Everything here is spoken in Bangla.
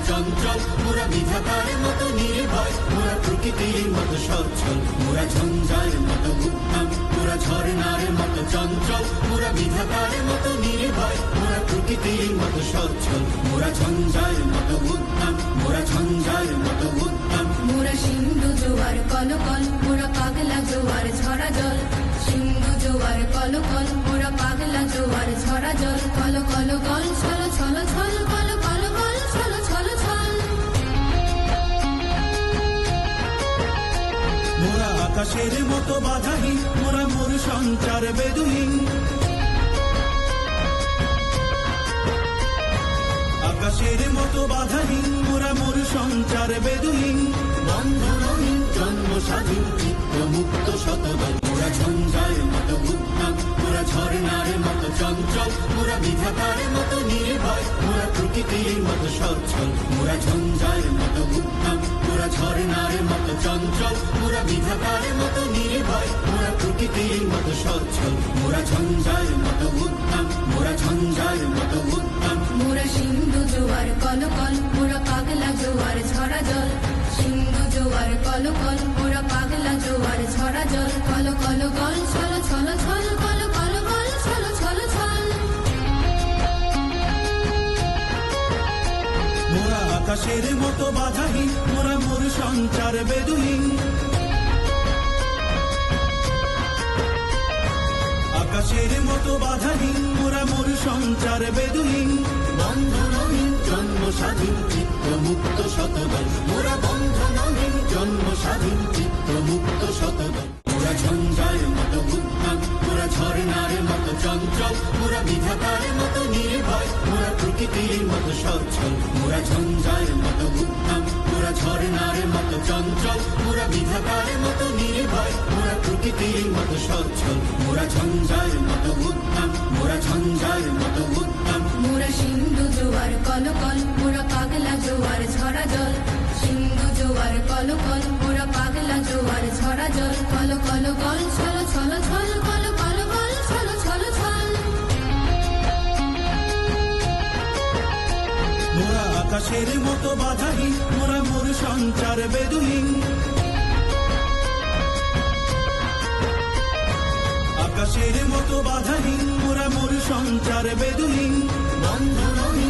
চঞ্চল, মোরা বিধাতার মতো নির্ভয়, মোরা প্রকৃতির মতো সচ্ছল, মোরা ঝঞ্ঝার মতো উদ্যম, মোরা ঝর্ণার মতো চঞ্চল, মোরা বিধাতার মতো নির্ভয়, মোরা প্রকৃতির মতো সচ্ছল, মোরা ঝঞ্ঝার মতো উদ্যম, মোরা ঝঞ্ঝার মতো উদ্যম। মোরা সিন্ধু জোয়ার কলকল, মোরা পাগলা জোয়ার ঝরা জল, সিন্ধু জোয়ার কলকল, মোরা পাগলা জোয়ার ঝরা জল, কল কল গল ছল ছল ছল, কল কল গল ছল ছল ছল। মোরা আকাশের মতো বাধাহীন, মোরা মোর সঞ্চার বেদুহীন, আকাশের মতো বাধাহীন, মোরা মোর সঞ্চার বেদুহীন, বন্ধনহীন জন্ম স্বাধীন, চিত্ত মুক্ত শতদল, মোরা ঝঞ্ঝার মতো উদ্যম, মোরা ঝর্ণার মতো চঞ্চল, মোরা বিধাতার মতো নির্ভয়, মোরা প্রকৃতির মতো সচ্ছল, মোরা ঝঞ্ঝার মতো উদ্যম, মোরা ঝর্ণার মতো চঞ্চল, মোরা বিধাতার মতো নির্ভয়, মোরা প্রকৃতির মতো সচ্ছল, মোরা ঝঞ্ঝার মতো উদ্যম, মোরা ঝঞ্ঝার মতো উদ্যম। মোরা সিন্ধু জোয়ার কলকল, মোরা পাগলা জোয়ার ঝরা জল, সিন্ধু জোয়ার কলকল, মোরা পাগলা জোয়ার ঝরা জল, কল কল গল ছল ছল ছল, কল কল গল ছল ছল ছল। মোরা আকাশের মতো বাধাহীন, মোরা মোর সঞ্চার বেদুহীন, আকাশের মতো বাধাহীন, মোরা মোর সঞ্চার বেদুহীন, বন্ধনহীন জন্ম স্বাধীন, চিত্ত মুক্ত শতদল, মোরা বন্ধনহীন জন্ম স্বাধীন, চিত্ত মুক্ত শতদল, মোরা ঝঞ্ঝার মতো উদ্যম, মোরা ঝর্ণার মতো চঞ্চল, মোরা বিধাতার মতো নির্ভয়, মোরা প্রকৃতির মতো সচ্ছল, মোরা ঝঞ্ঝার মতো উদ্যম, মোরা ঝর্ণার মতো চঞ্চল, মোরা বিধাতার মতো নির্ভয়, মোরা প্রকৃতির মতো সচ্ছল, মোরা ঝঞ্ঝার মতো উদ্যম, মোরা ঝঞ্ঝার মতো উদ্যম। মোরা সিন্ধু জোয়ার কলকল, মোরা পাগলা জোয়ার ঝরা জল, সিন্ধু জোয়ার কলকল, মোরা পাগলা জোয়ার ঝরা জল, কল কল গল ছল ছল ছল, কল কল গল ছল ছল ছল। মোরা আকাশের মতো বাধাহীন, মোরা মোর সঞ্চার বেদুহীন, আকাশের মতো বাধাহীন, মোরা মোর সঞ্চার বেদুহীন, বন্ধনহীন